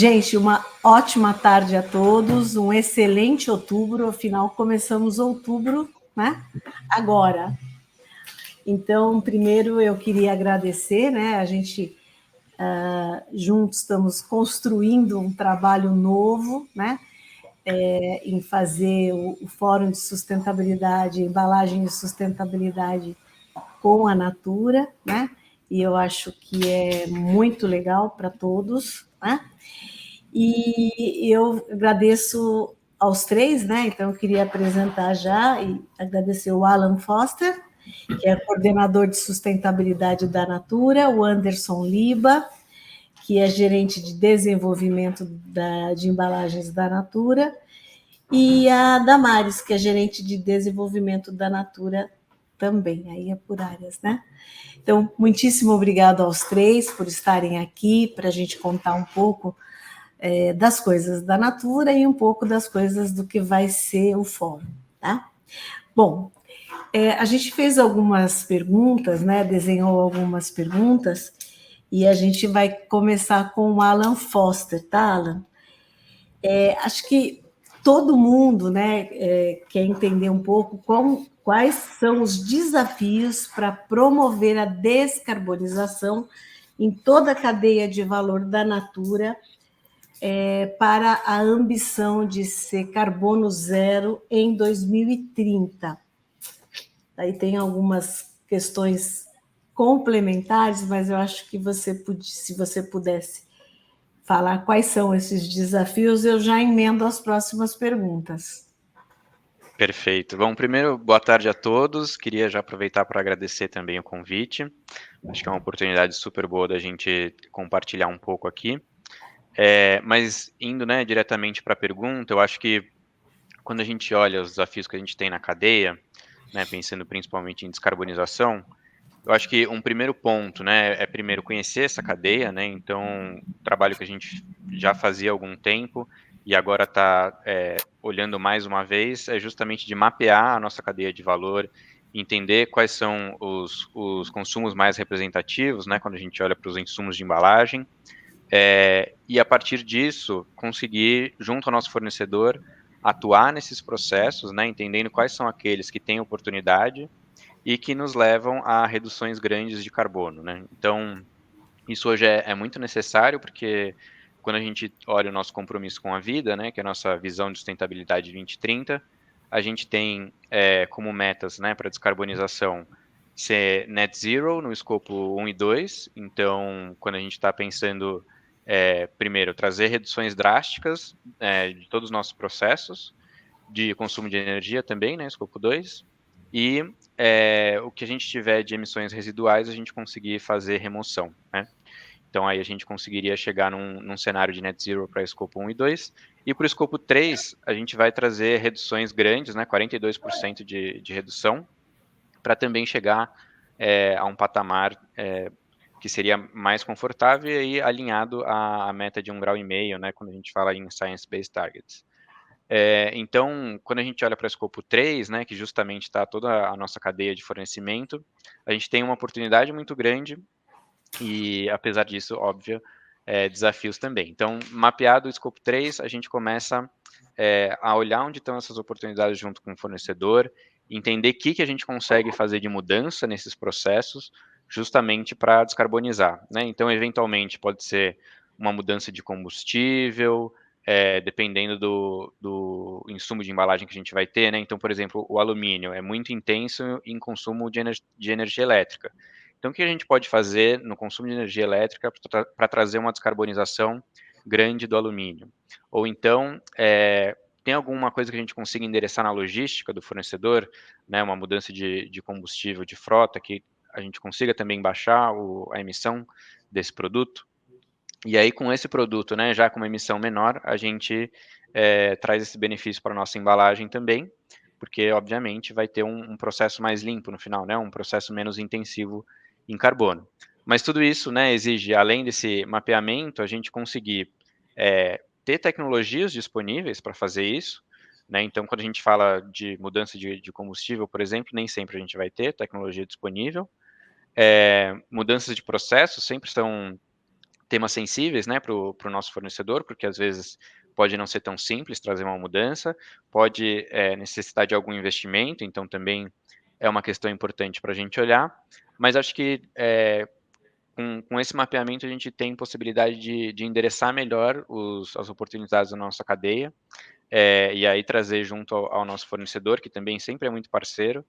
Gente, uma ótima tarde a todos, um excelente outubro, afinal começamos outubro, né? Agora. Então, primeiro eu queria agradecer, né? A gente juntos estamos construindo um trabalho novo, né? Em fazer o Fórum de Sustentabilidade, embalagem de sustentabilidade com a Natura, né? E eu acho que é muito legal para todos, né? E eu agradeço aos três, né? Então, eu queria apresentar já e agradecer o Alan Foster, que é coordenador de sustentabilidade da Natura, o Anderson Liba, que é gerente de desenvolvimento de embalagens da Natura, e a Damares, que é gerente de desenvolvimento da Natura também, aí é por áreas, né? Então, muitíssimo obrigado aos três por estarem aqui, para a gente contar um pouco das coisas da Natura e um pouco das coisas do que vai ser o fórum, tá? Bom, a gente fez algumas perguntas, né? Desenhou algumas perguntas e a gente vai começar com o Alan Foster, tá, Alan? Acho que todo mundo, né, quer entender um pouco quais são os desafios para promover a descarbonização em toda a cadeia de valor da Natura para a ambição de ser carbono zero em 2030. Aí tem algumas questões complementares, mas eu acho que se você pudesse falar quais são esses desafios, eu já emendo as próximas perguntas. Perfeito. Bom, primeiro, boa tarde a todos. Queria já aproveitar para agradecer também o convite. Acho que é uma oportunidade super boa da gente compartilhar um pouco aqui. Mas indo, né, diretamente para a pergunta, eu acho que quando a gente olha os desafios que a gente tem na cadeia, né, pensando principalmente em descarbonização, eu acho que um primeiro ponto, né, é primeiro conhecer essa cadeia, né, então, trabalho que a gente já fazia há algum tempo e agora está olhando mais uma vez, é justamente de mapear a nossa cadeia de valor, entender quais são os consumos mais representativos, né, quando a gente olha para os insumos de embalagem, e a partir disso, conseguir, junto ao nosso fornecedor, atuar nesses processos, né, entendendo quais são aqueles que têm oportunidade e que nos levam a reduções grandes de carbono, né. Então, isso hoje é muito necessário, porque quando a gente olha o nosso compromisso com a vida, né, que é a nossa visão de sustentabilidade 2030, a gente tem como metas, né, para descarbonização ser net zero no escopo 1 e 2. Então, quando a gente está pensando, primeiro, trazer reduções drásticas de todos os nossos processos, de consumo de energia também, né, escopo 2, e o que a gente tiver de emissões residuais, a gente conseguir fazer remoção, né. Então aí a gente conseguiria chegar num cenário de net zero para escopo 1 e 2, e para o escopo 3, a gente vai trazer reduções grandes, né, 42% de redução, para também chegar a um patamar que seria mais confortável e aí alinhado à meta de 1,5 grau, né, quando a gente fala em Science-Based Targets. Então, quando a gente olha para o escopo 3, né, que justamente está toda a nossa cadeia de fornecimento, a gente tem uma oportunidade muito grande e, apesar disso, óbvio, desafios também. Então, mapeado o escopo 3, a gente começa a olhar onde estão essas oportunidades junto com o fornecedor, entender o que a gente consegue fazer de mudança nesses processos, justamente para descarbonizar, né. Então, eventualmente, pode ser uma mudança de combustível, dependendo do insumo de embalagem que a gente vai ter, né. Então, por exemplo, o alumínio é muito intenso em consumo de energia elétrica. Então, o que a gente pode fazer no consumo de energia elétrica para trazer uma descarbonização grande do alumínio? Ou então, tem alguma coisa que a gente consiga endereçar na logística do fornecedor, né, uma mudança de combustível de frota, que a gente consiga também baixar a emissão desse produto? E aí, com esse produto, né, já com uma emissão menor, a gente traz esse benefício para a nossa embalagem também, porque, obviamente, vai ter um processo mais limpo no final, né, um processo menos intensivo em carbono. Mas tudo isso, né, exige, além desse mapeamento, a gente conseguir ter tecnologias disponíveis para fazer isso, né. Então, quando a gente fala de mudança de combustível, por exemplo, nem sempre a gente vai ter tecnologia disponível. Mudanças de processos sempre são temas sensíveis, né, para o nosso fornecedor, porque às vezes pode não ser tão simples trazer uma mudança, pode necessitar de algum investimento, então também é uma questão importante para a gente olhar, mas acho que com esse mapeamento a gente tem possibilidade de endereçar melhor as oportunidades da nossa cadeia, e aí trazer junto ao nosso fornecedor, que também sempre é muito parceiro,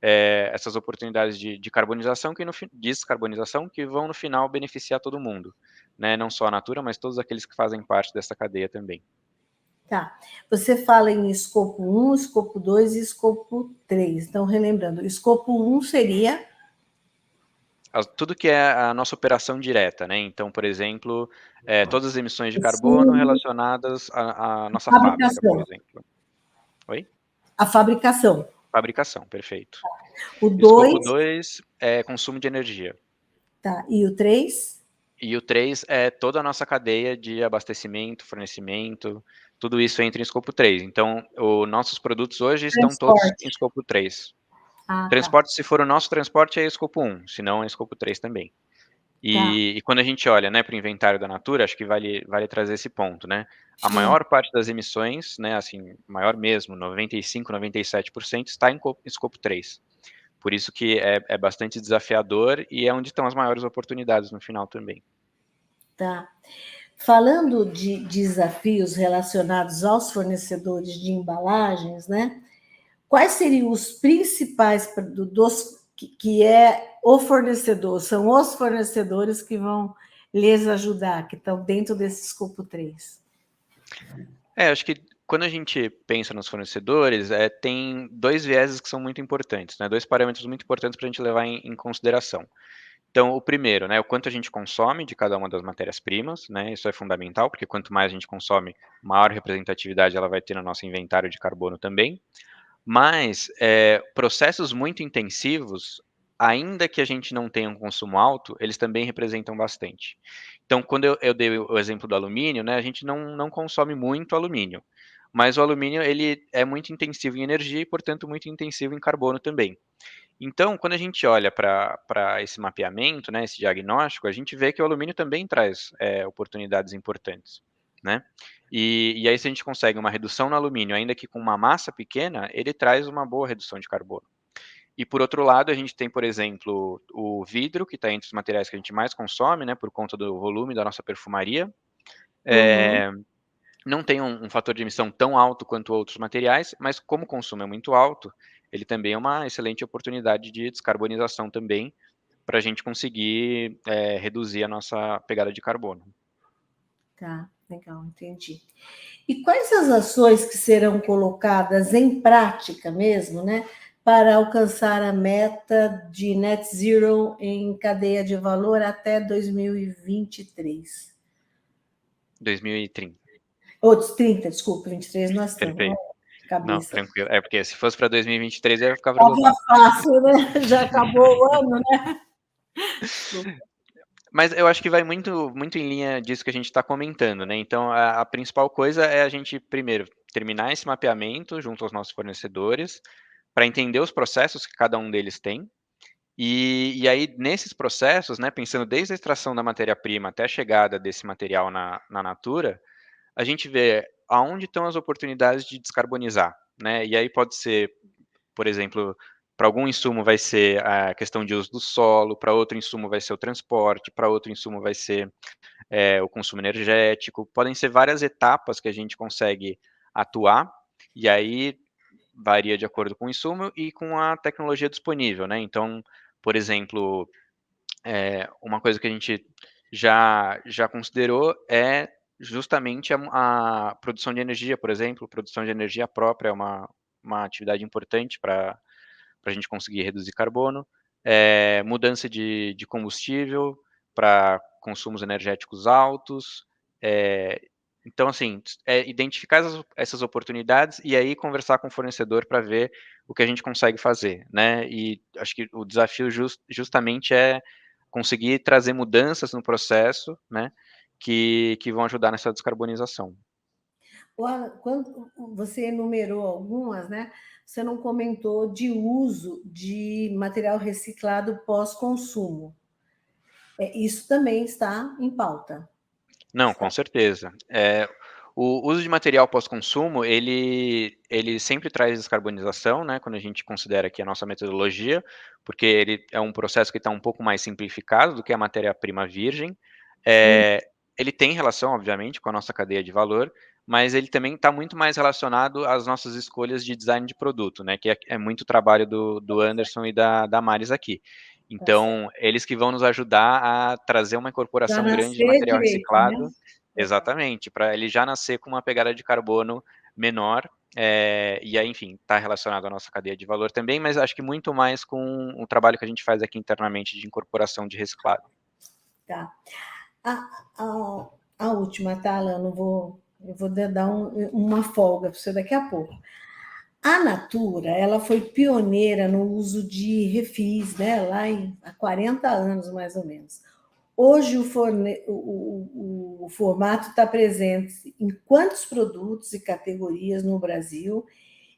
essas oportunidades de carbonização, descarbonização, que vão no final beneficiar todo mundo, né? Não só a Natura, mas todos aqueles que fazem parte dessa cadeia também. Tá. Você fala em escopo 1, escopo 2 e escopo 3. Então, relembrando, escopo 1 seria Tudo que é a nossa operação direta, né? Então, por exemplo, todas as emissões de carbono consumo, relacionadas à nossa fábrica, por fabricação. exemplo. Oi? A fabricação. Fabricação, perfeito. O Escopo 2, 2 é consumo de energia. tá. E o 3? E o 3 é toda a nossa cadeia de abastecimento, fornecimento, tudo isso entra em escopo 3. Então, nossos produtos hoje estão todos em Transporte. escopo 3. Ah, tá. Transporte, se for o nosso transporte, é escopo 1, se não é escopo 3 também. Tá. E quando a gente olha, né, para o inventário da Natura, acho que vale trazer esse ponto, né? A Sim. maior parte das emissões, né, assim, maior mesmo, 95, 97%, está em escopo 3. Por isso que é bastante desafiador e é onde estão as maiores oportunidades no final também. Tá. Falando de desafios relacionados aos fornecedores de embalagens, né? Quais seriam os principais que é o fornecedor? São os fornecedores que vão lhes ajudar, que estão dentro desse escopo 3. Acho que quando a gente pensa nos fornecedores, tem 2 vieses que são muito importantes, né, 2 parâmetros muito importantes para a gente levar em consideração. Então, o primeiro, né, o quanto a gente consome de cada uma das matérias-primas, né, isso é fundamental, porque quanto mais a gente consome, maior representatividade ela vai ter no nosso inventário de carbono também. Mas, processos muito intensivos, ainda que a gente não tenha um consumo alto, eles também representam bastante. Então, quando eu dei o exemplo do alumínio, né, a gente não consome muito alumínio, mas o alumínio ele é muito intensivo em energia e, portanto, muito intensivo em carbono também. Então, quando a gente olha para esse mapeamento, né, esse diagnóstico, a gente vê que o alumínio também traz oportunidades importantes, né? E aí, se a gente consegue uma redução no alumínio, ainda que com uma massa pequena, ele traz uma boa redução de carbono. E por outro lado, a gente tem, por exemplo, o vidro, que está entre os materiais que a gente mais consome, né, por conta do volume da nossa perfumaria. Uhum. Não tem um fator de emissão tão alto quanto outros materiais, mas como o consumo é muito alto, ele também é uma excelente oportunidade de descarbonização também, para a gente conseguir reduzir a nossa pegada de carbono. Tá, legal, entendi. E quais as ações que serão colocadas em prática mesmo, né, para alcançar a meta de net zero em cadeia de valor até 2023? 2030, Ou 30, desculpa, 23 nós estamos. Ó, perfeito. Não, cabeça. tranquilo. É porque se fosse para 2023 eu ia ficar Estava preocupado. fácil, né? Já acabou o ano, né? Mas eu acho que vai muito em linha disso que a gente está comentando, né? Então, a principal coisa é a gente, primeiro, terminar esse mapeamento junto aos nossos fornecedores, para entender os processos que cada um deles tem. E aí, nesses processos, né, pensando desde a extração da matéria-prima até a chegada desse material na Natura, a gente vê aonde estão as oportunidades de descarbonizar, né? E aí pode ser, por exemplo, para algum insumo vai ser a questão de uso do solo, para outro insumo vai ser o transporte, para outro insumo vai ser o consumo energético. Podem ser várias etapas que a gente consegue atuar, e aí varia de acordo com o insumo e com a tecnologia disponível, né? Então, por exemplo, uma coisa que a gente já considerou é justamente a produção de energia, por exemplo. Produção de energia própria é uma atividade importante para a gente conseguir reduzir carbono. Mudança de combustível para consumos energéticos altos. Então, assim, identificar essas oportunidades e aí conversar com o fornecedor para ver o que a gente consegue fazer, né? E acho que o desafio justamente é conseguir trazer mudanças no processo, né? Que vão ajudar nessa descarbonização. Quando você enumerou algumas, né? Você não comentou de uso de material reciclado pós-consumo. Isso também está em pauta. Não, com certeza. O uso de material pós-consumo, ele sempre traz descarbonização, né, quando a gente considera aqui a nossa metodologia, porque ele é um processo que está um pouco mais simplificado do que a matéria-prima virgem. Ele tem relação, obviamente, com a nossa cadeia de valor, mas ele também está muito mais relacionado às nossas escolhas de design de produto, né, que é muito trabalho do Anderson e da Maris aqui. Tá certo. Então, eles que vão nos ajudar a trazer uma Já incorporação grande de nascer material direito, né? reciclado. Legal. Exatamente, para ele já nascer com uma pegada de carbono menor, e aí, enfim, está relacionado à nossa cadeia de valor também, mas acho que muito mais com o trabalho que a gente faz aqui internamente de incorporação de reciclado. Tá. A última, tá, Alan? Eu vou dar uma folga para você daqui a pouco. A Natura, ela foi pioneira no uso de refis, né? Há 40 anos, mais ou menos. Hoje o formato está presente em quantos produtos e categorias no Brasil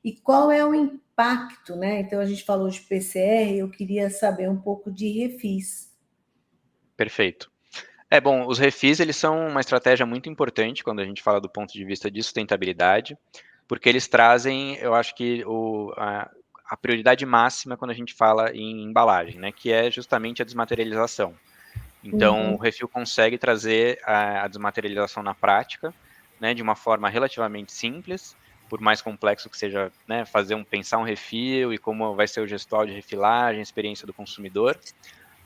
e qual é o impacto, né? Então, a gente falou de PCR, eu queria saber um pouco de refis. Perfeito. Bom, os refis, eles são uma estratégia muito importante quando a gente fala do ponto de vista de sustentabilidade, porque eles trazem, eu acho que a prioridade máxima quando a gente fala em embalagem, né, que é justamente a desmaterialização. Então, o refil consegue trazer a desmaterialização na prática, né, de uma forma relativamente simples, por mais complexo que seja, né, pensar um refil e como vai ser o gestual de refilagem, a experiência do consumidor.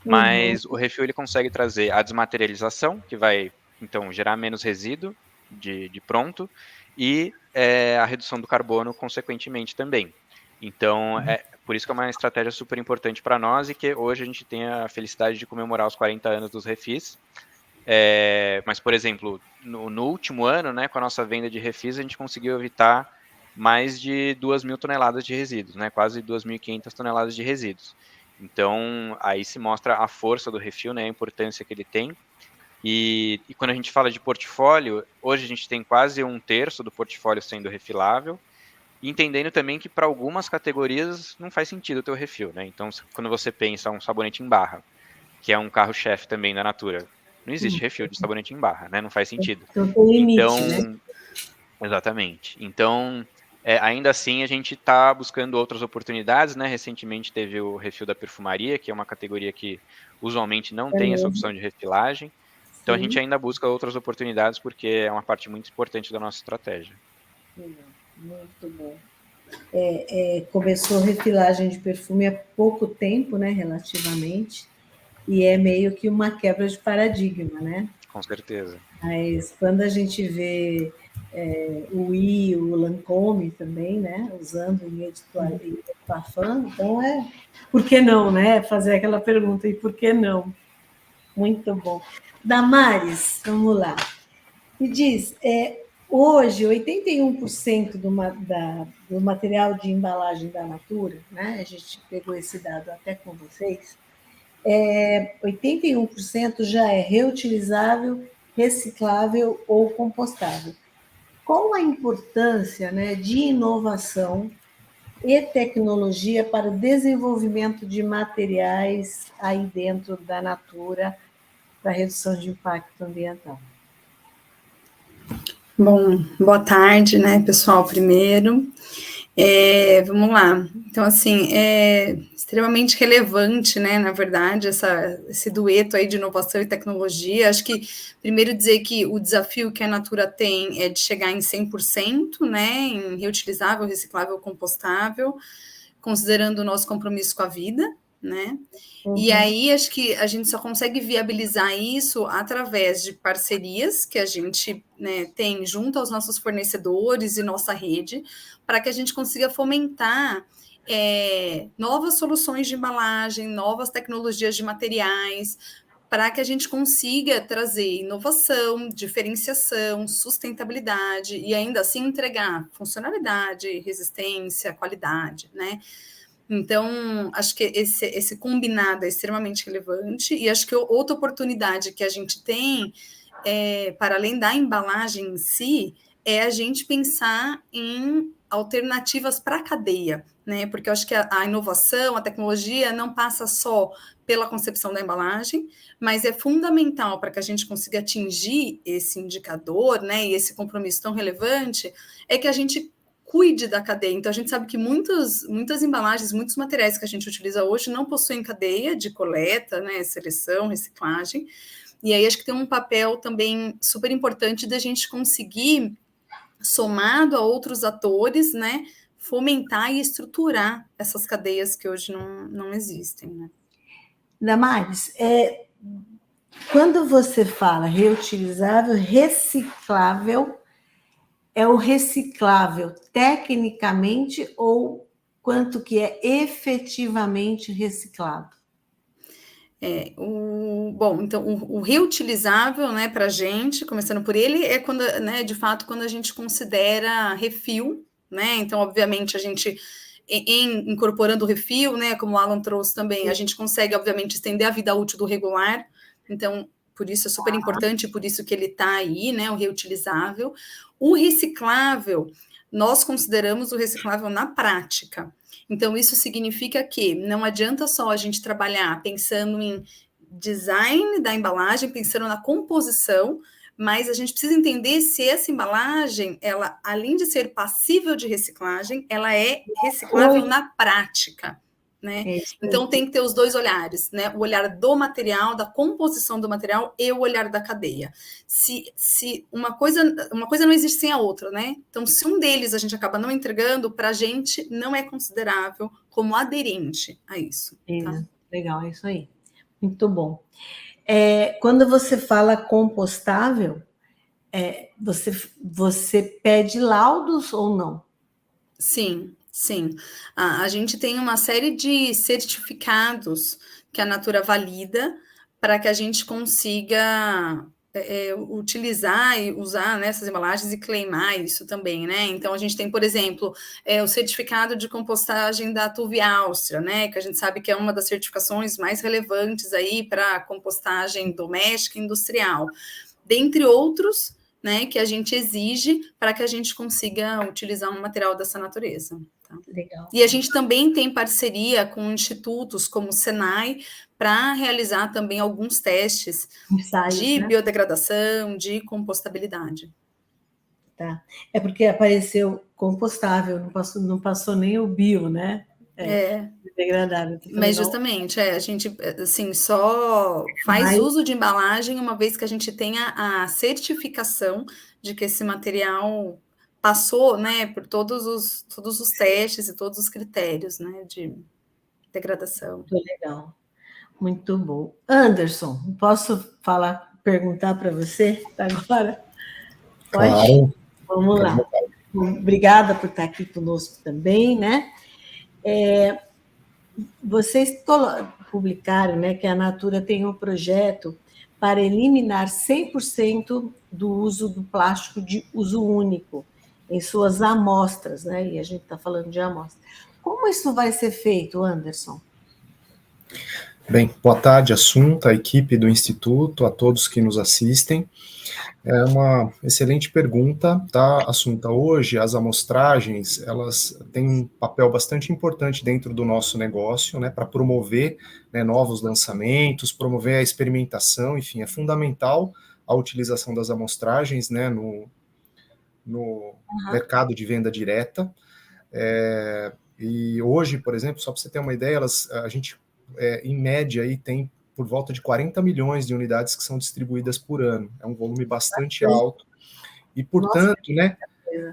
Mas o refil ele consegue trazer a desmaterialização, que vai, então, gerar menos resíduo de pronto, e a redução do carbono, consequentemente, também. Então, por isso que é uma estratégia super importante para nós e que hoje a gente tem a felicidade de comemorar os 40 anos dos refis. Mas, por exemplo, no último ano, né, com a nossa venda de refis, a gente conseguiu evitar mais de 2.000 toneladas de resíduos, né, quase 2.500 toneladas de resíduos. Então, aí se mostra a força do refil, né, a importância que ele tem. E quando a gente fala de portfólio, hoje a gente tem quase 1/3 do portfólio sendo refilável, entendendo também que para algumas categorias não faz sentido ter o refil, né? Então, quando você pensa um sabonete em barra, que é um carro-chefe também da Natura, não existe refil de sabonete em barra, né? Não faz sentido. Então, tem limite, né? Então, exatamente. Então, ainda assim, a gente está buscando outras oportunidades, né? Recentemente teve o refil da perfumaria, que é uma categoria que usualmente não É tem essa mesmo, opção de refilagem. Então, a gente sim. ainda busca outras oportunidades porque é uma parte muito importante da nossa estratégia. Muito bom. Começou refilagem de perfume há pouco tempo, né, relativamente, e é meio que uma quebra de paradigma, né? Com certeza. Mas quando a gente vê o I, o Lancôme também, né, usando em Eau de Parfum, então por que não, né? Fazer aquela pergunta, e por que não? Muito bom. Damares, vamos lá. Me diz, hoje 81% do material de embalagem da Natura, né? A gente pegou esse dado até com vocês, 81% já é reutilizável, reciclável ou compostável. Qual a importância, né, de inovação e tecnologia para o desenvolvimento de materiais aí dentro da Natura para redução de impacto ambiental? Bom, boa tarde, né, pessoal, primeiro. Vamos lá. Então, assim, é extremamente relevante, né, na verdade, esse dueto aí de inovação e tecnologia. Acho que, primeiro, dizer que o desafio que a Natura tem é de chegar em 100%, né, em reutilizável, reciclável, compostável, considerando o nosso compromisso com a vida, né? E aí, acho que a gente só consegue viabilizar isso através de parcerias que a gente, né, tem junto aos nossos fornecedores e nossa rede, para que a gente consiga fomentar novas soluções de embalagem, novas tecnologias de materiais, para que a gente consiga trazer inovação, diferenciação, sustentabilidade e ainda assim entregar funcionalidade, resistência, qualidade, né? Então, acho que esse combinado é extremamente relevante, e acho que outra oportunidade que a gente tem, para além da embalagem em si, é a gente pensar em alternativas para a cadeia, né? Porque eu acho que a inovação, a tecnologia não passa só pela concepção da embalagem, mas é fundamental para que a gente consiga atingir esse indicador, né, e esse compromisso tão relevante, é que a gente cuide da cadeia. Então, a gente sabe que muitas embalagens, muitos materiais que a gente utiliza hoje não possuem cadeia de coleta, né, seleção, reciclagem, e aí acho que tem um papel também super importante da gente conseguir, somado a outros atores, né, fomentar e estruturar essas cadeias que hoje não existem, né? Damares, quando você fala reutilizável, reciclável, é o reciclável tecnicamente ou quanto que é efetivamente reciclado? Bom, então, o reutilizável, né, para a gente, começando por ele, é quando, né, de fato, quando a gente considera refil, né, então, obviamente, a gente, incorporando o refil, né, como o Alan trouxe também, a gente consegue, obviamente, estender a vida útil do regular, então, por isso é super importante, por isso que ele está aí, né, o reutilizável. O reciclável, nós consideramos o reciclável na prática. Então, isso significa que não adianta só a gente trabalhar pensando em design da embalagem, pensando na composição, mas a gente precisa entender se essa embalagem, ela, além de ser passível de reciclagem, ela é reciclável na prática, né? Então, tem que ter os dois olhares, né? O olhar do material, da composição do material e o olhar da cadeia. Se uma coisa não existe sem a outra, né? Então, se um deles a gente acaba não entregando, para a gente não é considerável como aderente a isso. Tá? Legal, é isso aí. Muito bom. Quando você fala compostável, você pede laudos ou não? Sim. A gente tem uma série de certificados que a Natura valida para que a gente consiga utilizar e usar nessas embalagens e claimar isso também, né? Então, a gente tem, por exemplo, o certificado de compostagem da Tuve Áustria, né? Que a gente sabe que é uma das certificações mais relevantes aí para compostagem doméstica e industrial, dentre outros, né, que a gente exige para que a gente consiga utilizar um material dessa natureza. Tá? Legal. E a gente também tem parceria com institutos como o Senai para realizar também alguns testes de biodegradação, de compostabilidade. Tá. É porque apareceu compostável, não passou nem o bio, né? Degradável. Mas justamente, a gente assim, só faz uso de embalagem uma vez que a gente tenha a certificação de que esse material passou, né, por todos os testes e todos os critérios, né, de degradação. Muito legal, muito bom. Anderson, posso perguntar para você agora? Pode? Claro. Vamos lá. Obrigada por estar aqui conosco também, né? Vocês publicaram, né, que a Natura tem um projeto para eliminar 100% do uso do plástico de uso único em suas amostras, né? E a gente está falando de amostras. Como isso vai ser feito, Anderson? Bem, boa tarde, Assunta, a equipe do Instituto, a todos que nos assistem. É uma excelente pergunta, tá, Assunta? Hoje, as amostragens, elas têm um papel bastante importante dentro do nosso negócio, né, para promover, né, novos lançamentos, promover a experimentação, enfim, é fundamental a utilização das amostragens, né, no mercado de venda direta. E hoje, por exemplo, só para você ter uma ideia, a gente, em média, aí tem por volta de 40 milhões de unidades que são distribuídas por ano. É um volume bastante alto. E, portanto, né,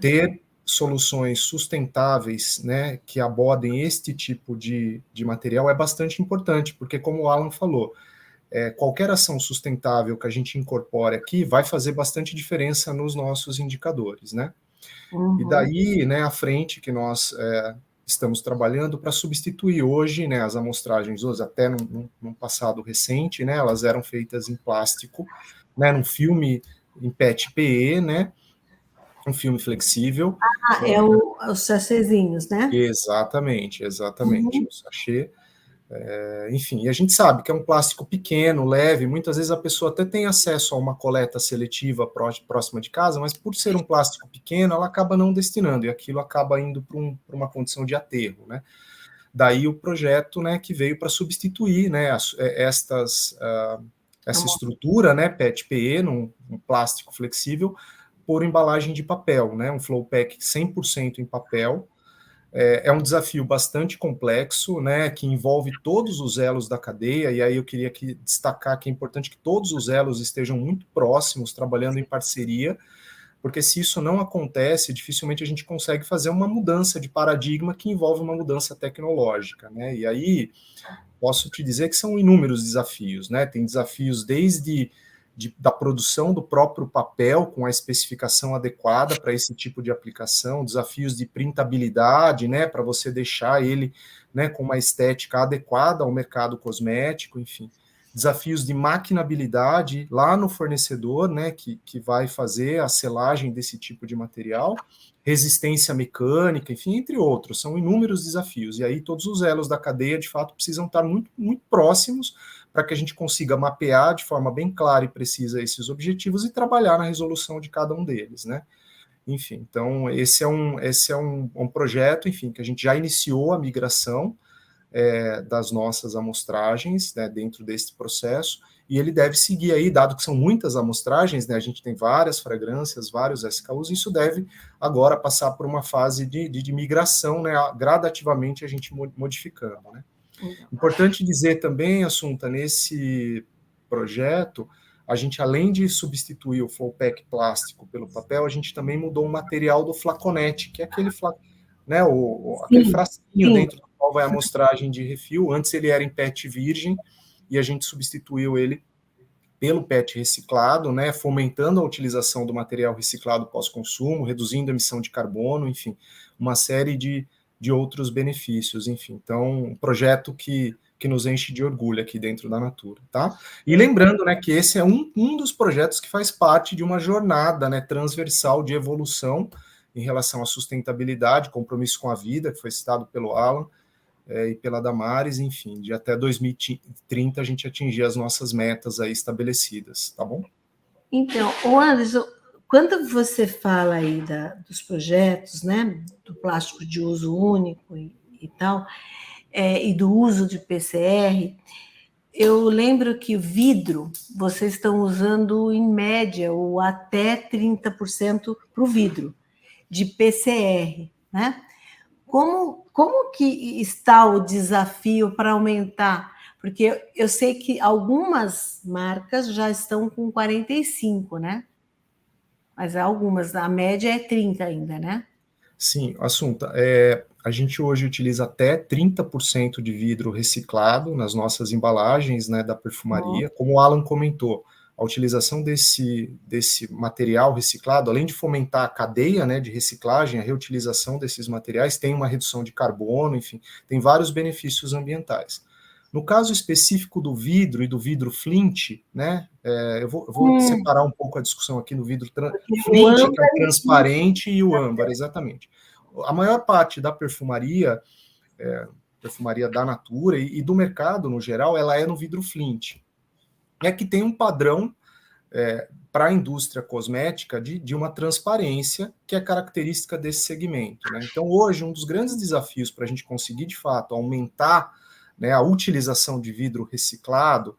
ter soluções sustentáveis, né, que abordem este tipo de material é bastante importante, porque, como o Alan falou, qualquer ação sustentável que a gente incorpore aqui vai fazer bastante diferença nos nossos indicadores, né? Uhum. E daí, né, à frente que nós estamos trabalhando para substituir hoje, né, as amostragens, hoje, até num passado recente, né, elas eram feitas em plástico, né, num filme em PET-PE, né, um filme flexível. Os sachêzinhos, né? Exatamente, o sachê. Enfim, e a gente sabe que é um plástico pequeno, leve, muitas vezes a pessoa até tem acesso a uma coleta seletiva próxima de casa, mas por ser um plástico pequeno, ela acaba não destinando, e aquilo acaba indo para uma condição de aterro, né? daí o projeto, né, que veio para substituir, né, essa estrutura, né, PET-PE, num plástico flexível, por embalagem de papel, né, um flow pack 100% em papel. É um desafio bastante complexo, né, que envolve todos os elos da cadeia, e aí eu queria destacar que é importante que todos os elos estejam muito próximos, trabalhando em parceria, porque se isso não acontece, dificilmente a gente consegue fazer uma mudança de paradigma que envolve uma mudança tecnológica, né, e aí posso te dizer que são inúmeros desafios, né, tem desafios desde da produção do próprio papel com a especificação adequada para esse tipo de aplicação, desafios de printabilidade, né, para você deixar ele, né, com uma estética adequada ao mercado cosmético, enfim, desafios de maquinabilidade lá no fornecedor, né, que vai fazer a selagem desse tipo de material, resistência mecânica, enfim, entre outros, são inúmeros desafios, e aí todos os elos da cadeia, de fato, precisam estar muito, muito próximos para que a gente consiga mapear de forma bem clara e precisa esses objetivos e trabalhar na resolução de cada um deles, né? Enfim, então esse é um projeto, enfim, que a gente já iniciou a migração das nossas amostragens, né, dentro desse processo, e ele deve seguir aí, dado que são muitas amostragens, né, a gente tem várias fragrâncias, vários SKUs, isso deve agora passar por uma fase de migração, né, gradativamente a gente modificando, né. Importante dizer também, Assunta, nesse projeto, a gente, além de substituir o flow pack plástico pelo papel, a gente também mudou o material do flaconete, que é aquele, né, aquele frasquinho dentro do qual vai a amostragem de refil. Antes ele era em PET virgem, e a gente substituiu ele pelo PET reciclado, né, fomentando a utilização do material reciclado pós-consumo, reduzindo a emissão de carbono, enfim, uma série de outros benefícios, enfim. Então, um projeto que nos enche de orgulho aqui dentro da Natura, tá? E lembrando, né, que esse é um dos projetos que faz parte de uma jornada, né, transversal de evolução em relação à sustentabilidade, compromisso com a vida, que foi citado pelo Alan e pela Damares, enfim, de até 2030 a gente atingir as nossas metas aí estabelecidas, tá bom? Então, Anderson, quando você fala aí dos projetos, né, do plástico de uso único e tal, e do uso de PCR, eu lembro que o vidro, vocês estão usando, em média, ou até 30% para o vidro, de PCR, né? Como que está o desafio para aumentar? Porque eu sei que algumas marcas já estão com 45%, né? Mas algumas, a média é 30% ainda, né? Sim, Assunta, a gente hoje utiliza até 30% de vidro reciclado nas nossas embalagens, né, da perfumaria. Como o Alan comentou, a utilização desse material reciclado, além de fomentar a cadeia, né, de reciclagem, a reutilização desses materiais, tem uma redução de carbono, enfim, tem vários benefícios ambientais. No caso específico do vidro e do vidro flint, né, eu vou separar um pouco a discussão aqui no vidro flint, que é o transparente, e o âmbar, exatamente. A maior parte da perfumaria da Natura e do mercado no geral, ela é no vidro flint. É que tem um padrão para a indústria cosmética de uma transparência que é característica desse segmento, né? Então, hoje, um dos grandes desafios para a gente conseguir, de fato, aumentar, né, a utilização de vidro reciclado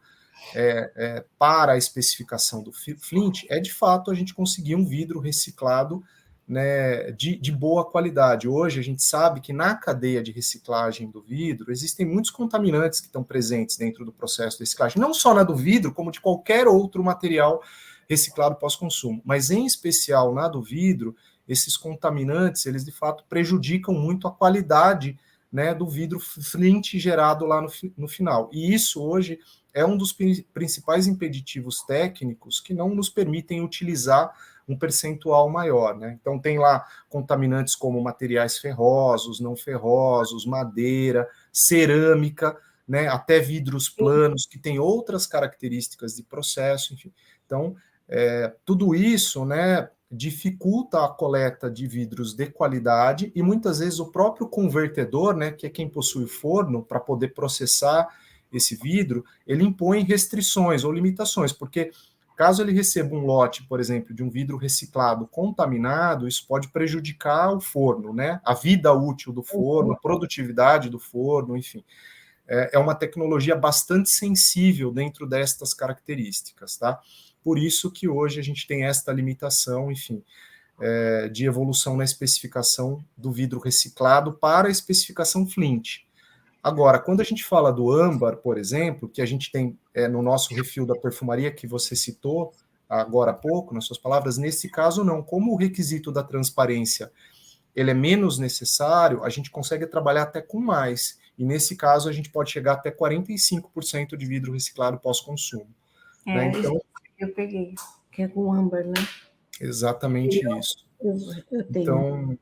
para a especificação do flint é, de fato, a gente conseguir um vidro reciclado, né, de boa qualidade. Hoje, a gente sabe que na cadeia de reciclagem do vidro existem muitos contaminantes que estão presentes dentro do processo de reciclagem, não só na do vidro, como de qualquer outro material reciclado pós-consumo, mas em especial na do vidro, esses contaminantes, eles de fato prejudicam muito a qualidade, né, do vidro flint gerado lá no final. E isso hoje é um dos principais impeditivos técnicos que não nos permitem utilizar um percentual maior, né? Então tem lá contaminantes como materiais ferrosos, não ferrosos, madeira, cerâmica, né, até vidros planos, que tem outras características de processo, enfim. Então, tudo isso, né, dificulta a coleta de vidros de qualidade e muitas vezes o próprio convertedor, né, que é quem possui o forno para poder processar esse vidro, ele impõe restrições ou limitações, porque Caso ele receba um lote, por exemplo, de um vidro reciclado contaminado, isso pode prejudicar o forno, né? A vida útil do forno, a produtividade do forno, enfim. É uma tecnologia bastante sensível dentro destas características, tá? Por isso que hoje a gente tem esta limitação, enfim, de evolução na especificação do vidro reciclado para a especificação Flint. Agora, quando a gente fala do âmbar, por exemplo, que a gente tem no nosso refil da perfumaria, que você citou agora há pouco, nas suas palavras, nesse caso não. Como o requisito da transparência ele é menos necessário, a gente consegue trabalhar até com mais. E nesse caso, a gente pode chegar até 45% de vidro reciclado pós-consumo. Né? Então, eu peguei, que é com âmbar, né? Exatamente isso. Eu tenho. Então,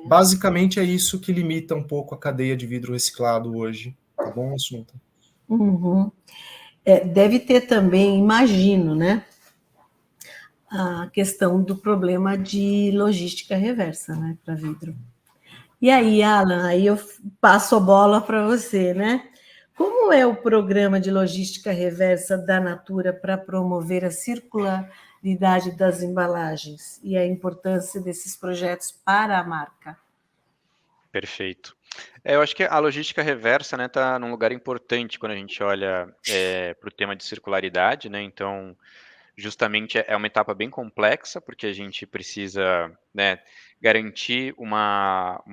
basicamente é isso que limita um pouco a cadeia de vidro reciclado hoje. Tá bom, Assunta? Uhum. Deve ter também, imagino, né? A questão do problema de logística reversa, né, para vidro. E aí, Alan, aí eu passo a bola para você, né? Como é o programa de logística reversa da Natura para promover a circularidade das embalagens e a importância desses projetos para a marca? Perfeito. Eu acho que a logística reversa, né, está num lugar importante quando a gente olha para o tema de circularidade, né? Então, justamente é uma etapa bem complexa, porque a gente precisa, né, garantir uma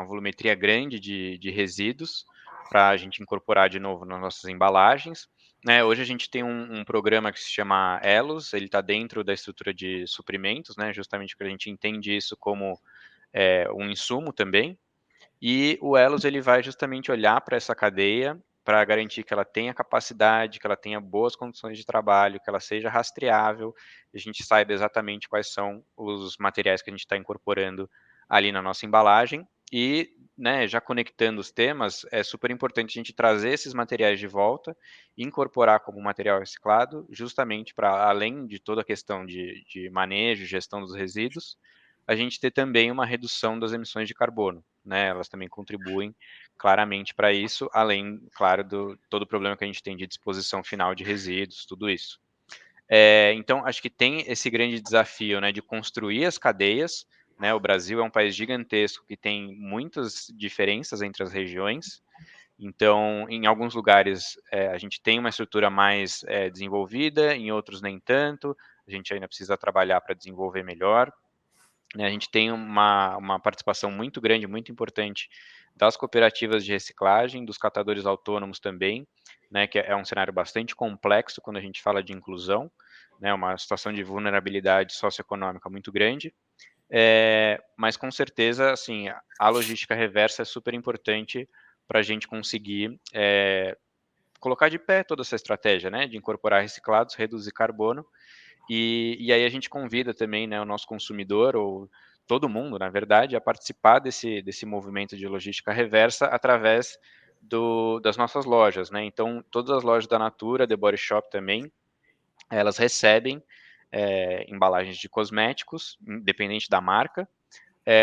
volumetria grande de resíduos para a gente incorporar de novo nas nossas embalagens. Né, hoje a gente tem um programa que se chama Elos, ele está dentro da estrutura de suprimentos, né, justamente porque a gente entende isso como um insumo também. E o Elos ele vai justamente olhar para essa cadeia para garantir que ela tenha capacidade, que ela tenha boas condições de trabalho, que ela seja rastreável, e a gente saiba exatamente quais são os materiais que a gente está incorporando ali na nossa embalagem. E, né, já conectando os temas, é super importante a gente trazer esses materiais de volta e incorporar como material reciclado, justamente para, além de toda a questão de manejo, gestão dos resíduos, a gente ter também uma redução das emissões de carbono, né? Elas também contribuem claramente para isso, além, claro, do todo o problema que a gente tem de disposição final de resíduos, tudo isso. Então, acho que tem esse grande desafio, né, de construir as cadeias, né? O Brasil é um país gigantesco que tem muitas diferenças entre as regiões. Então, em alguns lugares a gente tem uma estrutura mais desenvolvida, em outros nem tanto. A gente ainda precisa trabalhar para desenvolver melhor. A gente tem uma participação muito grande, muito importante das cooperativas de reciclagem, dos catadores autônomos também, né, que é um cenário bastante complexo quando a gente fala de inclusão, né, uma situação de vulnerabilidade socioeconômica muito grande, mas com certeza, assim, a logística reversa é super importante para a gente conseguir colocar de pé toda essa estratégia, né, de incorporar reciclados, reduzir carbono. E aí a gente convida também, né, o nosso consumidor, ou todo mundo, na verdade, a participar desse movimento de logística reversa através das nossas lojas, né? Então, todas as lojas da Natura, The Body Shop também, elas recebem embalagens de cosméticos, independente da marca,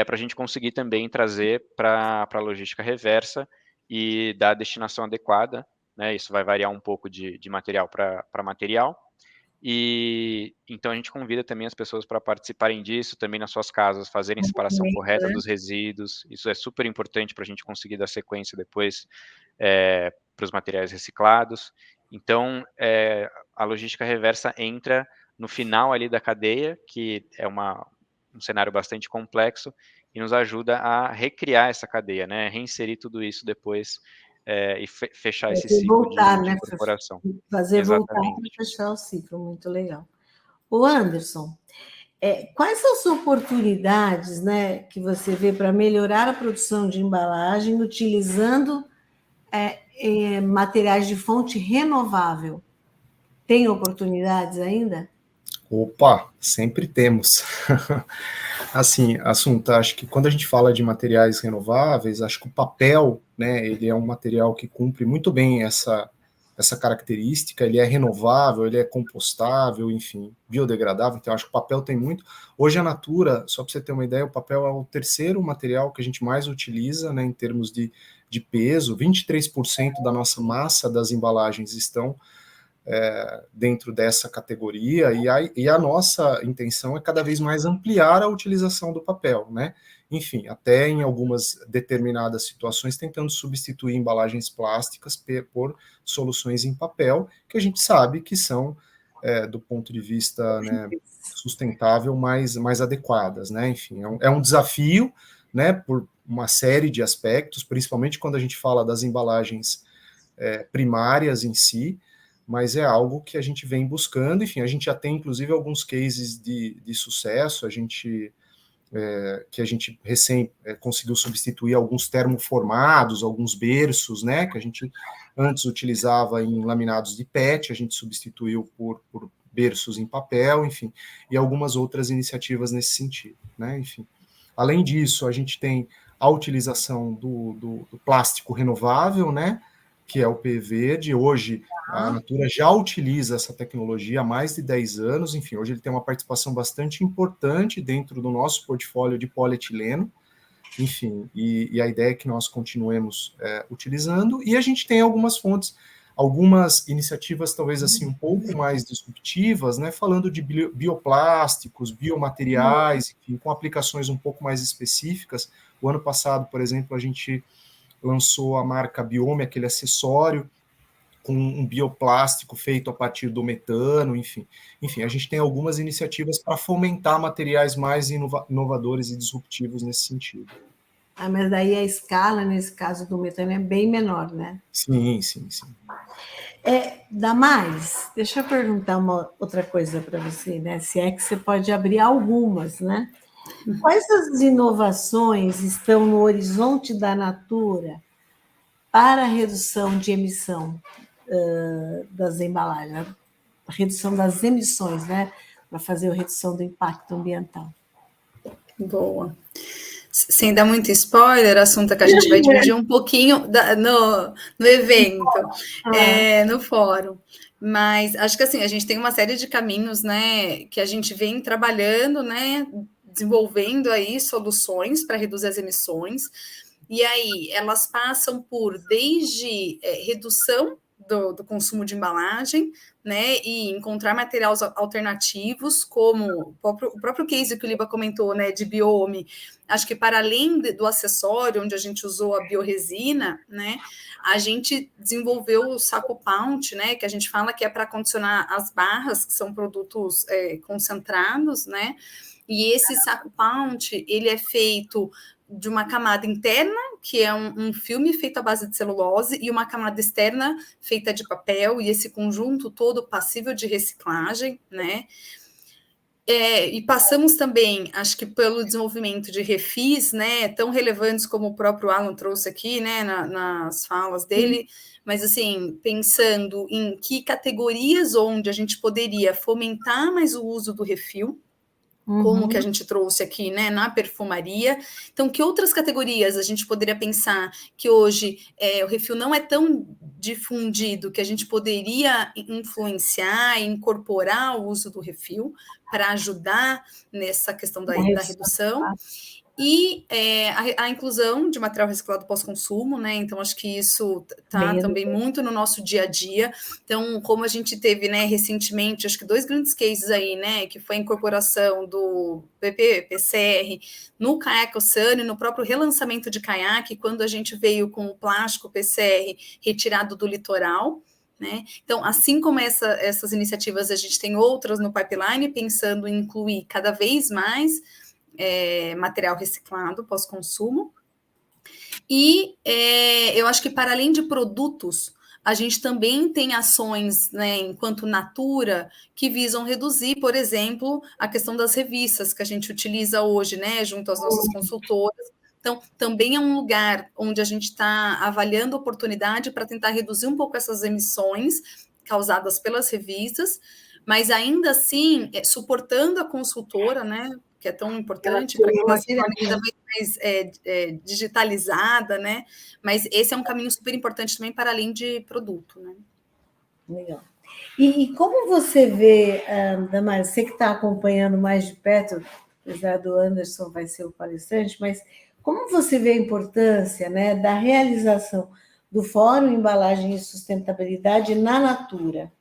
para a gente conseguir também trazer para a logística reversa e dar a destinação adequada, né? Isso vai variar um pouco de material para material. E então a gente convida também as pessoas para participarem disso, também nas suas casas, fazerem a separação correta dos resíduos. Isso é super importante para a gente conseguir dar sequência depois para os materiais reciclados. Então, a logística reversa entra no final ali da cadeia, que é um cenário bastante complexo, e nos ajuda a recriar essa cadeia, né? Reinserir tudo isso depois e fechar esse ciclo voltar, de né? incorporação. Fazer Exatamente. voltar para fechar o ciclo, muito legal. O Anderson, quais são as oportunidades, né, que você vê para melhorar a produção de embalagem utilizando materiais de fonte renovável? Tem oportunidades ainda? Opa, sempre temos. Assim, Assunta, acho que quando a gente fala de materiais renováveis, acho que o papel, né, ele é um material que cumpre muito bem essa característica, ele é renovável, ele é compostável, enfim, biodegradável, então acho que o papel tem muito. Hoje a Natura, só para você ter uma ideia, o papel é o terceiro material que a gente mais utiliza, né, em termos de peso, 23% da nossa massa das embalagens estão dentro dessa categoria, e a nossa intenção é cada vez mais ampliar a utilização do papel, né? Enfim, até em algumas determinadas situações, tentando substituir embalagens plásticas por soluções em papel, que a gente sabe que são, do ponto de vista, né, sustentável, mais adequadas, né? Enfim, é um desafio, né, por uma série de aspectos, principalmente quando a gente fala das embalagens primárias em si, mas é algo que a gente vem buscando. Enfim, a gente já tem, inclusive, alguns cases de sucesso, que a gente recém conseguiu substituir alguns termoformados, alguns berços, né, que a gente antes utilizava em laminados de PET, a gente substituiu por berços em papel, enfim, e algumas outras iniciativas nesse sentido, né, enfim. Além disso, a gente tem a utilização do plástico renovável, né, que é o PE Verde. Hoje, a Natura já utiliza essa tecnologia há mais de 10 anos, enfim, hoje ele tem uma participação bastante importante dentro do nosso portfólio de polietileno, enfim, e a ideia é que nós continuemos utilizando, e a gente tem algumas fontes, algumas iniciativas talvez assim um pouco mais disruptivas, né, falando de bioplásticos, biomateriais, enfim, com aplicações um pouco mais específicas. O ano passado, por exemplo, a gente lançou a marca Biome, aquele acessório com um bioplástico feito a partir do metano, enfim, a gente tem algumas iniciativas para fomentar materiais mais inovadores e disruptivos nesse sentido. Mas daí a escala, nesse caso do metano, é bem menor, né? Sim. Damares, deixa eu perguntar uma outra coisa para você, né? Se é que você pode abrir algumas, né? Quais as inovações estão no horizonte da Natura para a redução de emissão das embalagens, a redução das emissões, né? Para fazer a redução do impacto ambiental? Boa. Sem dar muito spoiler, assunto que a gente vai dividir um pouquinho no evento, no fórum. Mas acho que assim, a gente tem uma série de caminhos, né, que a gente vem trabalhando, né, desenvolvendo aí soluções para reduzir as emissões. E aí elas passam por desde redução do consumo de embalagem, né, e encontrar materiais alternativos, como o próprio case que o Liba comentou, né, de Biome. Acho que para além do acessório, onde a gente usou a bioresina, né, a gente desenvolveu o saco pouch, né, que a gente fala que é para condicionar as barras, que são produtos concentrados, né, e esse saco pouch, ele é feito de uma camada interna, que é um filme feito à base de celulose, e uma camada externa feita de papel, e esse conjunto todo passível de reciclagem, né? E passamos também, acho que pelo desenvolvimento de refis, né, tão relevantes como o próprio Alan trouxe aqui, né, nas falas dele, mas assim, pensando em que categorias onde a gente poderia fomentar mais o uso do refil, como que a gente trouxe aqui, né, na perfumaria. Então, que outras categorias a gente poderia pensar que hoje o refil não é tão difundido, que a gente poderia influenciar e incorporar o uso do refil para ajudar nessa questão da redução. E a inclusão de material reciclado pós-consumo, né? Então, acho que isso está também muito no nosso dia a dia. Então, como a gente teve, né, recentemente, acho que 2 grandes cases aí, né? Que foi a incorporação do PCR no caiaque oceano e no próprio relançamento de caiaque, quando a gente veio com o plástico PCR retirado do litoral. Né? Então, assim como essas iniciativas, a gente tem outras no pipeline, pensando em incluir cada vez mais material reciclado pós-consumo. E eu acho que, para além de produtos, a gente também tem ações, né, enquanto Natura, que visam reduzir, por exemplo, a questão das revistas que a gente utiliza hoje, né, junto às nossas consultoras. Então, também é um lugar onde a gente está avaliando oportunidade para tentar reduzir um pouco essas emissões causadas pelas revistas, mas ainda assim, suportando a consultora, né, que é tão importante para que ela se torne cada vez mais digitalizada, né? Mas esse é um caminho super importante também, para além de produto, né? Legal. E como você vê, Damares, você que está acompanhando mais de perto, apesar do Anderson vai ser o palestrante, mas como você vê a importância, né, da realização do Fórum Embalagem e Sustentabilidade na Natura?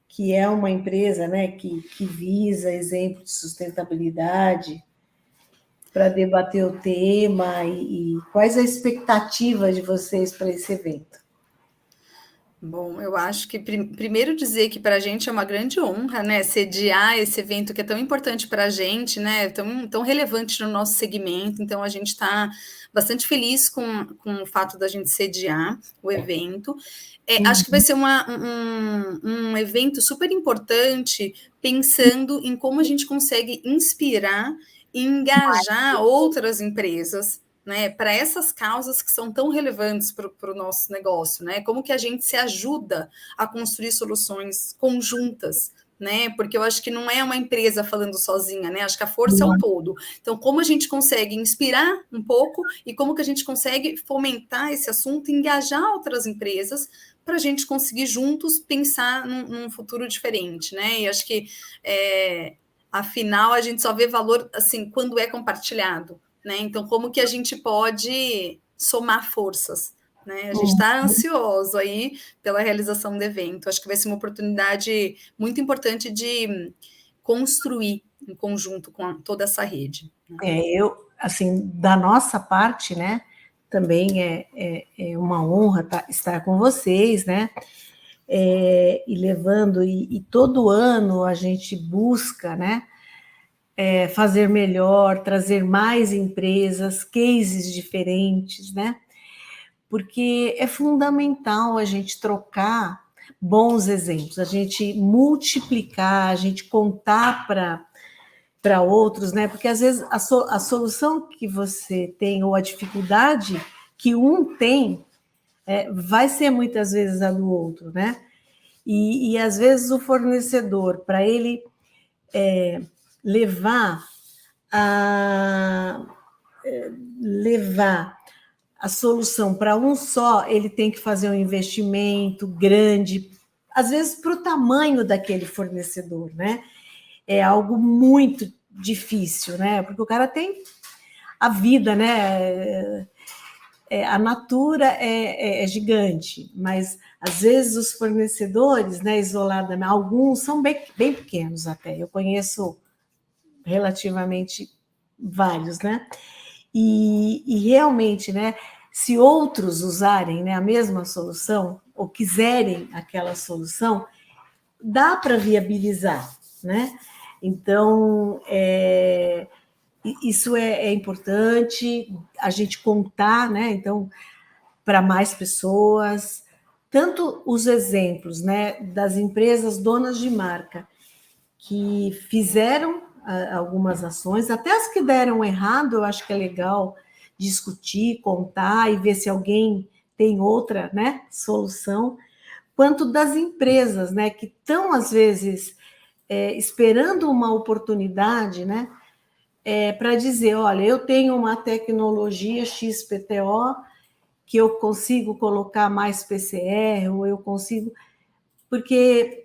que é uma empresa, né, que visa exemplo de sustentabilidade, para debater o tema e quais a expectativa de vocês para esse evento? Bom, eu acho que primeiro dizer que para a gente é uma grande honra, né, sediar esse evento que é tão importante para a gente, né, tão relevante no nosso segmento. Então, a gente está bastante feliz com o fato da gente sediar o evento. Acho que vai ser um evento super importante, pensando em como a gente consegue inspirar e engajar outras empresas, né, para essas causas que são tão relevantes para o nosso negócio, né? Como que a gente se ajuda a construir soluções conjuntas, né? Porque eu acho que não é uma empresa falando sozinha, né? Acho que a força é o todo. Então, como a gente consegue inspirar um pouco e como que a gente consegue fomentar esse assunto, engajar outras empresas para a gente conseguir juntos pensar num futuro diferente, né? E acho que afinal a gente só vê valor assim quando é compartilhado. Né? Então, como que a gente pode somar forças? Né? A gente está ansioso aí pela realização do evento. Acho que vai ser uma oportunidade muito importante de construir em conjunto com toda essa rede. Assim, da nossa parte, né, também é uma honra estar com vocês, né, e levando, e todo ano a gente busca, né, fazer melhor, trazer mais empresas, cases diferentes, né? Porque é fundamental a gente trocar bons exemplos, a gente multiplicar, a gente contar para outros, né? Porque às vezes a solução que você tem ou a dificuldade que um tem vai ser muitas vezes a do outro, né? E às vezes o fornecedor, para ele levar a solução para um só, ele tem que fazer um investimento grande, às vezes para o tamanho daquele fornecedor, né? É algo muito difícil, né? Porque o cara tem a vida, né? A natura é gigante, mas às vezes os fornecedores, né, isoladamente, alguns são bem pequenos até. Eu conheço relativamente vários, né? E realmente, né, se outros usarem, né, a mesma solução ou quiserem aquela solução, dá para viabilizar, né? Então, isso é importante a gente contar, né? Então, para mais pessoas, tanto os exemplos, né, das empresas donas de marca que fizeram algumas ações, até as que deram errado, eu acho que é legal discutir, contar e ver se alguém tem outra, né, solução, quanto das empresas, né, que estão, às vezes, esperando uma oportunidade, né, para dizer, olha, eu tenho uma tecnologia XPTO que eu consigo colocar mais PCR, ou eu consigo... Porque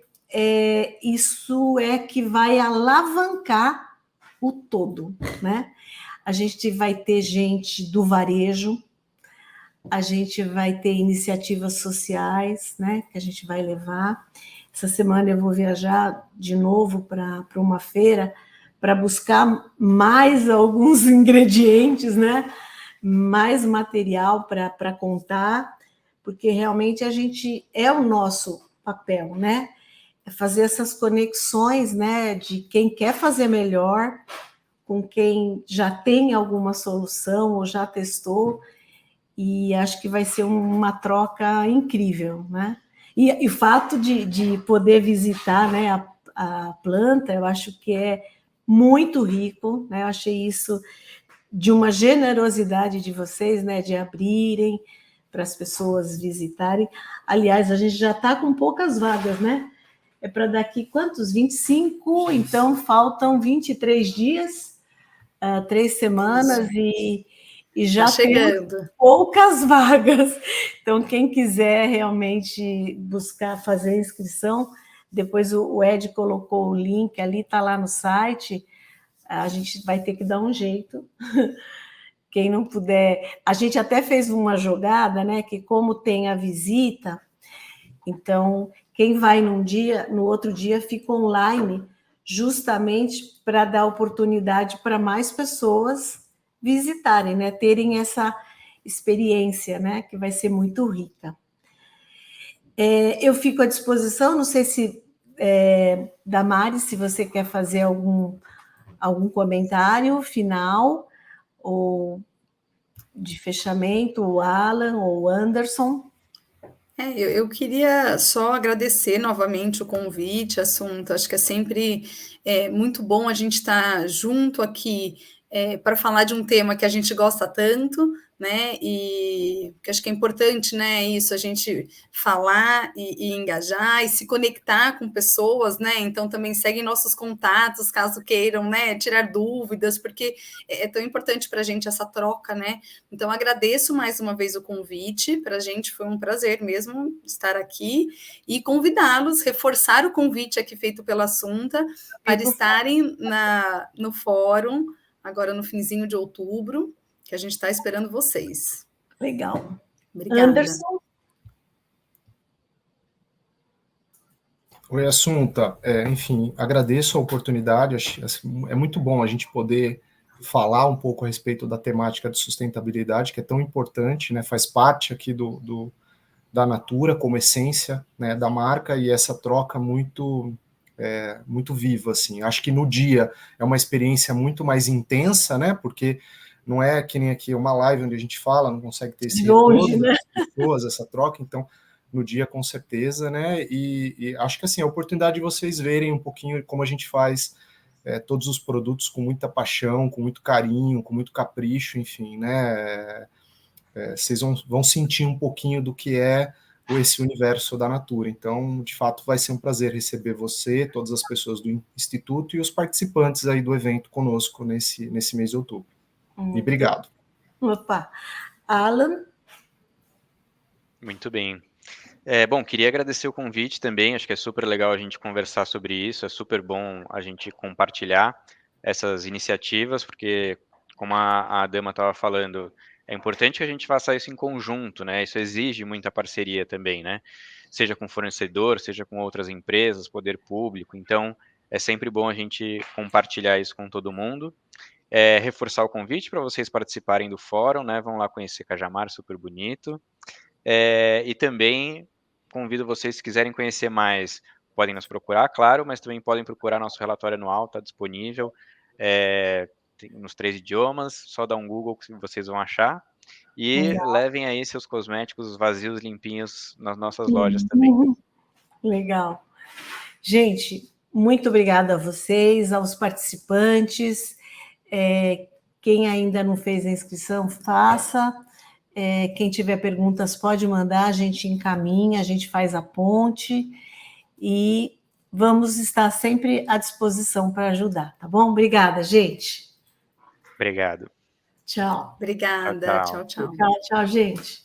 isso é que vai alavancar o todo, né? A gente vai ter gente do varejo, a gente vai ter iniciativas sociais, né? Que a gente vai levar. Essa semana eu vou viajar de novo para uma feira para buscar mais alguns ingredientes, né? Mais material para contar, porque realmente a gente é o nosso papel, né? É fazer essas conexões, né, de quem quer fazer melhor com quem já tem alguma solução ou já testou, e acho que vai ser uma troca incrível, né? E o fato de poder visitar, né, a planta, eu acho que é muito rico, né? Eu achei isso de uma generosidade de vocês, né, de abrirem para as pessoas visitarem. Aliás, a gente já está com poucas vagas, né? É para daqui quantos? 25, então faltam 23 dias, 3 semanas, e já tem poucas vagas. Então, quem quiser realmente buscar fazer a inscrição, depois o Ed colocou o link ali, está lá no site, a gente vai ter que dar um jeito. Quem não puder... A gente até fez uma jogada, né, que como tem a visita... Então, quem vai num dia, no outro dia fica online, justamente para dar oportunidade para mais pessoas visitarem, né? Terem essa experiência, né? Que vai ser muito rica. Eu fico à disposição, não sei se, Damares, se você quer fazer algum comentário final, ou de fechamento, o Alan ou o Anderson. Eu queria só agradecer novamente o convite, assunto. Acho que é sempre muito bom a gente estar junto aqui para falar de um tema que a gente gosta tanto, né? E que acho que é importante, né? Isso, a gente falar e engajar e se conectar com pessoas, né? Então também seguem nossos contatos, caso queiram, né? Tirar dúvidas, porque é tão importante para a gente essa troca, né? Então agradeço mais uma vez o convite, para a gente foi um prazer mesmo estar aqui e convidá-los, reforçar o convite aqui feito pela Assunta para estarem no fórum agora no finzinho de outubro, que a gente está esperando vocês. Legal. Obrigada. Anderson? Oi, Assunta. Enfim, agradeço a oportunidade. É muito bom a gente poder falar um pouco a respeito da temática de sustentabilidade, que é tão importante, né? Faz parte aqui da Natura como essência, né, da marca, e essa troca muito viva, assim. Acho que no dia é uma experiência muito mais intensa, né? Porque não é que nem aqui uma live onde a gente fala, não consegue ter esse retorno das pessoas, essa troca. Então, no dia, com certeza, né? E acho que assim, a oportunidade de vocês verem um pouquinho como a gente faz todos os produtos com muita paixão, com muito carinho, com muito capricho, enfim, né? Vocês vão sentir um pouquinho do que é esse universo da Natura. Então, de fato, vai ser um prazer receber você, todas as pessoas do Instituto e os participantes aí do evento conosco nesse mês de outubro. E obrigado. Opa. Alan? Muito bem. Bom, queria agradecer o convite também, acho que é super legal a gente conversar sobre isso, é super bom a gente compartilhar essas iniciativas, porque, como a Dama estava falando, é importante que a gente faça isso em conjunto, né? Isso exige muita parceria também, né? Seja com fornecedor, seja com outras empresas, poder público, então é sempre bom a gente compartilhar isso com todo mundo. Reforçar o convite para vocês participarem do fórum, né? Vão lá conhecer Cajamar, super bonito. E também convido vocês, se quiserem conhecer mais, podem nos procurar, claro, mas também podem procurar nosso relatório anual, está disponível nos 3 idiomas, só dá um Google que vocês vão achar. E Legal. levem aí seus cosméticos vazios, limpinhos nas nossas lojas também. Legal. Gente, muito obrigada a vocês, aos participantes. Quem ainda não fez a inscrição, faça. Quem tiver perguntas pode mandar, a gente encaminha, a gente faz a ponte e vamos estar sempre à disposição para ajudar, tá bom? Obrigada, gente. Obrigado. Tchau. Obrigada. Tchau, tchau. Tchau, gente.